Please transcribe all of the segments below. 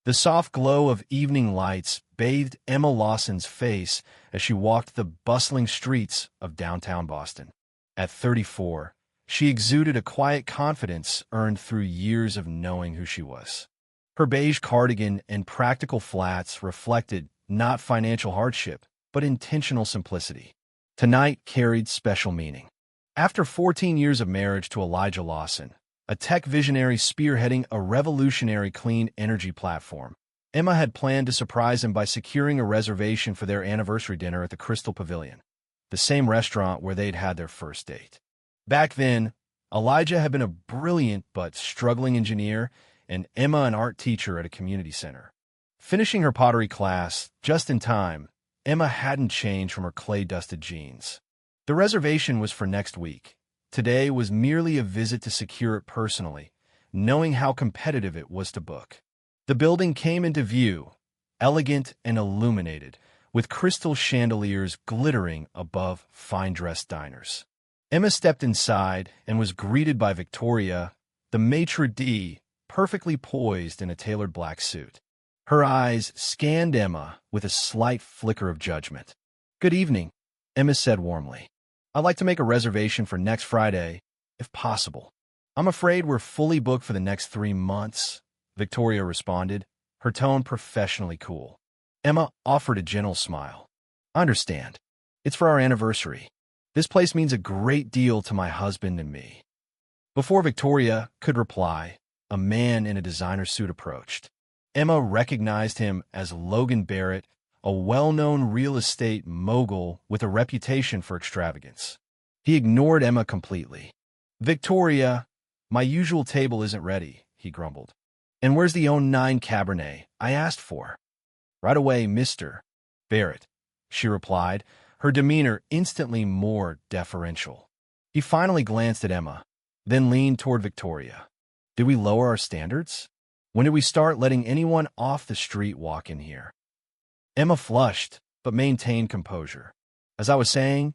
The soft glow of evening lights bathed Emma Lawson's face as she walked the bustling streets of downtown Boston. At 34, she exuded a quiet confidence earned through years of knowing who she was. Her beige cardigan and practical flats reflected not financial hardship, but intentional simplicity. Tonight carried special meaning. After 14 years of marriage to Elijah Lawson, a tech visionary spearheading a revolutionary clean energy platform, Emma had planned to surprise him by securing a reservation for their anniversary dinner at the Crystal Pavilion, the same restaurant where they'd had their first date. Back then, Elijah had been a brilliant but struggling engineer and Emma an art teacher at a community center. Finishing her pottery class just in time, Emma hadn't changed from her clay-dusted jeans. The reservation was for next week. Today was merely a visit to secure it personally, knowing how competitive it was to book. The building came into view, elegant and illuminated, with crystal chandeliers glittering above fine-dressed diners. Emma stepped inside and was greeted by Victoria, the maitre d', perfectly poised in a tailored black suit. Her eyes scanned Emma with a slight flicker of judgment. "Good evening," Emma said warmly. "I'd like to make a reservation for next Friday, if possible." "I'm afraid we're fully booked for the next 3 months," Victoria responded, her tone professionally cool. Emma offered a gentle smile. "I understand. It's for our anniversary. This place means a great deal to my husband and me." Before Victoria could reply, a man in a designer suit approached. Emma recognized him as Logan Barrett, a well-known real estate mogul with a reputation for extravagance. He ignored Emma completely. "Victoria, my usual table isn't ready," he grumbled. "And where's the 09 Cabernet I asked for?" "Right away, Mr. Barrett," she replied, her demeanor instantly more deferential. He finally glanced at Emma, then leaned toward Victoria. "Did we lower our standards? When did we start letting anyone off the street walk in here?" Emma flushed, but maintained composure. "As I was saying,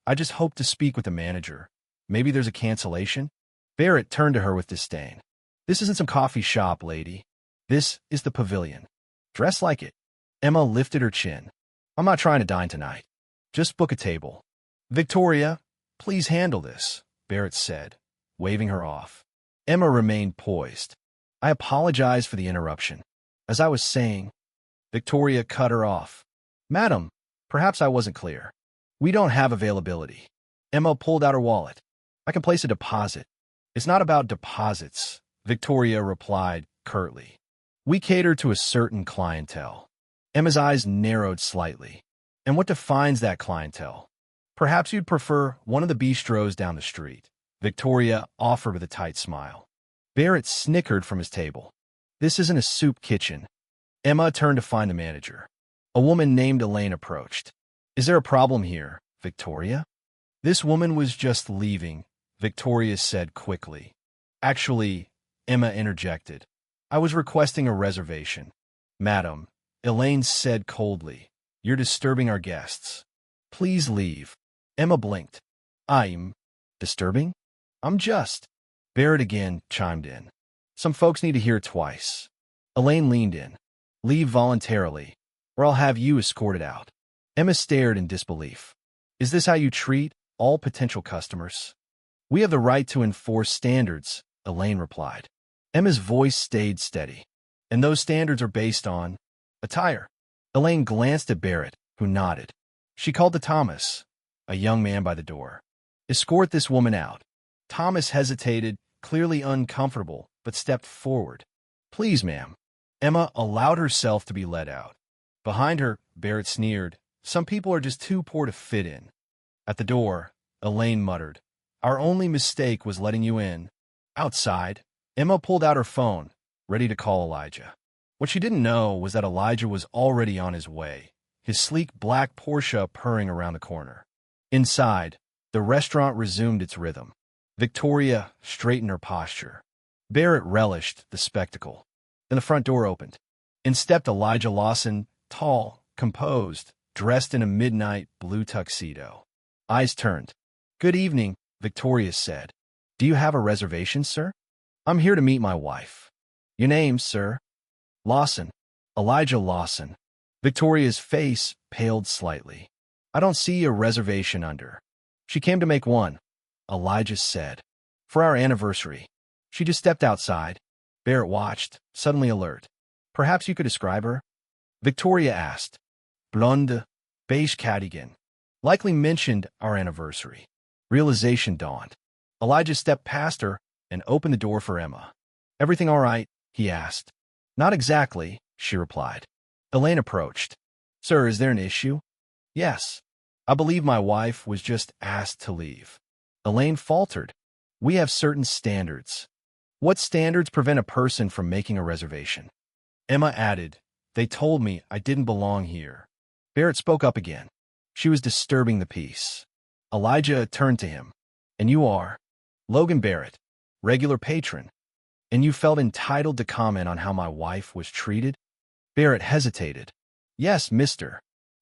I just hope to speak with the manager. Maybe there's a cancellation?" Barrett turned to her with disdain. "This isn't some coffee shop, lady. This is the pavilion. Dress like it." Emma lifted her chin. "I'm not trying to dine tonight. Just book a table." "Victoria, please handle this," Barrett said, waving her off. Emma remained poised. "I apologize for the interruption. As I was saying..." Victoria cut her off. "Madam, perhaps I wasn't clear. We don't have availability." Emma pulled out her wallet. "I can place a deposit." "It's not about deposits," Victoria replied curtly. "We cater to a certain clientele." Emma's eyes narrowed slightly. "And what defines that clientele?" "Perhaps you'd prefer one of the bistros down the street," Victoria offered with a tight smile. Barrett snickered from his table. "This isn't a soup kitchen." Emma turned to find the manager. A woman named Elaine approached. "Is there a problem here, Victoria?" "This woman was just leaving," Victoria said quickly. "Actually," Emma interjected, "I was requesting a reservation." "Madam," Elaine said coldly, "you're disturbing our guests. Please leave." Emma blinked. "I'm disturbing? I'm just..." Barrett again chimed in. "Some folks need to hear it twice." Elaine leaned in. "Leave voluntarily, or I'll have you escorted out." Emma stared in disbelief. "Is this how you treat all potential customers?" "We have the right to enforce standards," Elaine replied. Emma's voice stayed steady. "And those standards are based on attire." Elaine glanced at Barrett, who nodded. She called to Thomas, a young man by the door. "Escort this woman out." Thomas hesitated, clearly uncomfortable, but stepped forward. "Please, ma'am." Emma allowed herself to be led out. Behind her, Barrett sneered, "Some people are just too poor to fit in." At the door, Elaine muttered, "Our only mistake was letting you in." Outside, Emma pulled out her phone, ready to call Elijah. What she didn't know was that Elijah was already on his way, his sleek black Porsche purring around the corner. Inside, the restaurant resumed its rhythm. Victoria straightened her posture. Barrett relished the spectacle. Then the front door opened. In stepped Elijah Lawson, tall, composed, dressed in a midnight blue tuxedo. Eyes turned. "Good evening," Victoria said. "Do you have a reservation, sir?" "I'm here to meet my wife." "Your name, sir?" Lawson. Elijah Lawson. Victoria's face paled slightly. I don't see a reservation under. She came to make one, Elijah said. For our anniversary. She just stepped outside. Barrett watched, suddenly alert. Perhaps you could describe her? Victoria asked. Blonde, beige cardigan. Likely mentioned our anniversary. Realization dawned. Elijah stepped past her and opened the door for Emma. Everything all right? He asked. Not exactly, she replied. Elaine approached. Sir, is there an issue? Yes. I believe my wife was just asked to leave. Elaine faltered. We have certain standards. What standards prevent a person from making a reservation? Emma added, They told me I didn't belong here. Barrett spoke up again. She was disturbing the peace. Elijah turned to him. And you are? Logan Barrett, regular patron. And you felt entitled to comment on how my wife was treated? Barrett hesitated. Yes, Mr.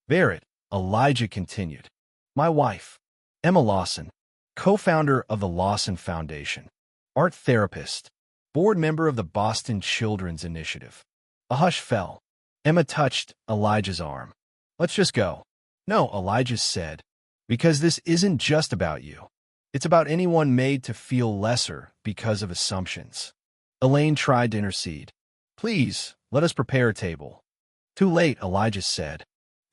Barrett, Elijah continued. My wife, Emma Lawson, co-founder of the Lawson Foundation, art therapist, board member of the Boston Children's Initiative. A hush fell. Emma touched Elijah's arm. Let's just go. No, Elijah said, because this isn't just about you. It's about anyone made to feel lesser because of assumptions. Elaine tried to intercede. Please, let us prepare a table. Too late, Elijah said.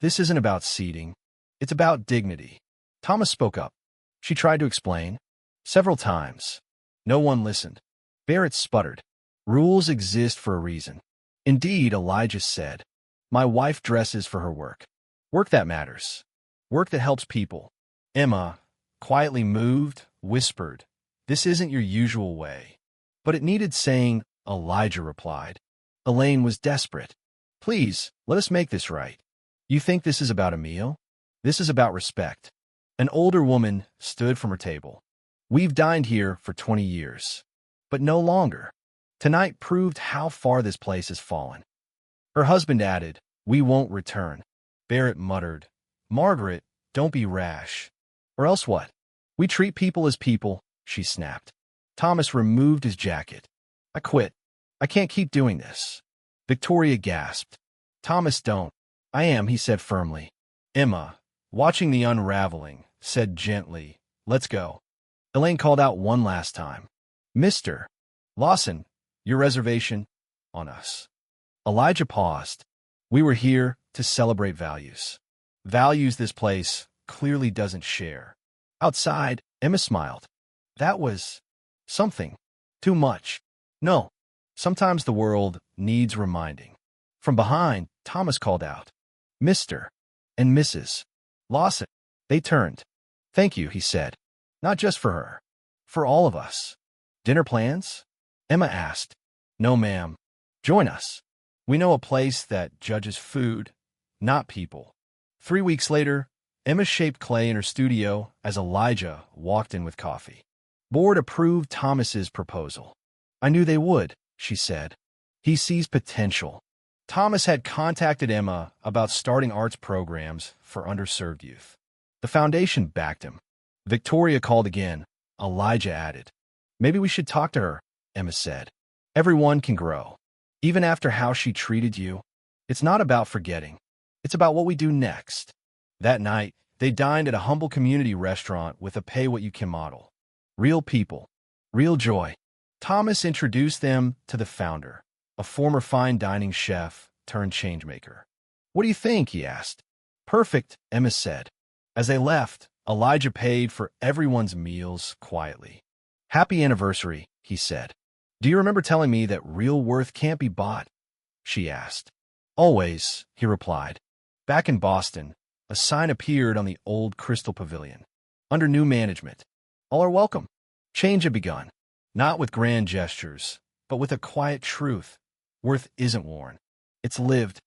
This isn't about seating. It's about dignity. Thomas spoke up. She tried to explain. Several times. No one listened. Barrett sputtered. Rules exist for a reason. Indeed, Elijah said. My wife dresses for her work. Work that matters. Work that helps people. Emma, quietly moved, whispered, This isn't your usual way. But it needed saying, Elijah replied. Elaine was desperate. Please, let us make this right. You think this is about a meal? This is about respect. An older woman stood from her table. We've dined here for 20 years. But no longer. Tonight proved how far this place has fallen. Her husband added, We won't return. Barrett muttered, Margaret, don't be rash. Or else what? We treat people as people, she snapped. Thomas removed his jacket. I quit. I can't keep doing this. Victoria gasped. Thomas, don't. I am, he said firmly. Emma, watching the unraveling, said gently, Let's go. Elaine called out one last time. Mr. Lawson, your reservation on us. Elijah paused. We were here to celebrate values. Values this place clearly doesn't share. Outside, Emma smiled. That was something. Too much. No. Sometimes the world needs reminding. From behind, Thomas called out. Mr. and Mrs. Lawson. They turned. Thank you, he said. Not just for her. For all of us. Dinner plans? Emma asked. No, ma'am. Join us. We know a place that judges food, not people. 3 weeks later, Emma shaped clay in her studio as Elijah walked in with coffee. Board approved Thomas's proposal. I knew they would, she said. He sees potential. Thomas had contacted Emma about starting arts programs for underserved youth. The foundation backed him. Victoria called again. Elijah added. Maybe we should talk to her, Emma said. Everyone can grow. Even after how she treated you. It's not about forgetting. It's about what we do next. That night, they dined at a humble community restaurant with a pay-what-you-can model. Real people. Real joy. Thomas introduced them to the founder, a former fine dining chef turned changemaker. What do you think? He asked. Perfect, Emma said. As they left, Elijah paid for everyone's meals quietly. Happy anniversary, he said. Do you remember telling me that real worth can't be bought? She asked. Always, he replied. Back in Boston, a sign appeared on the old Crystal Pavilion. Under new management. All are welcome. Change had begun. Not with grand gestures, but with a quiet truth. Worth isn't worn. It's lived.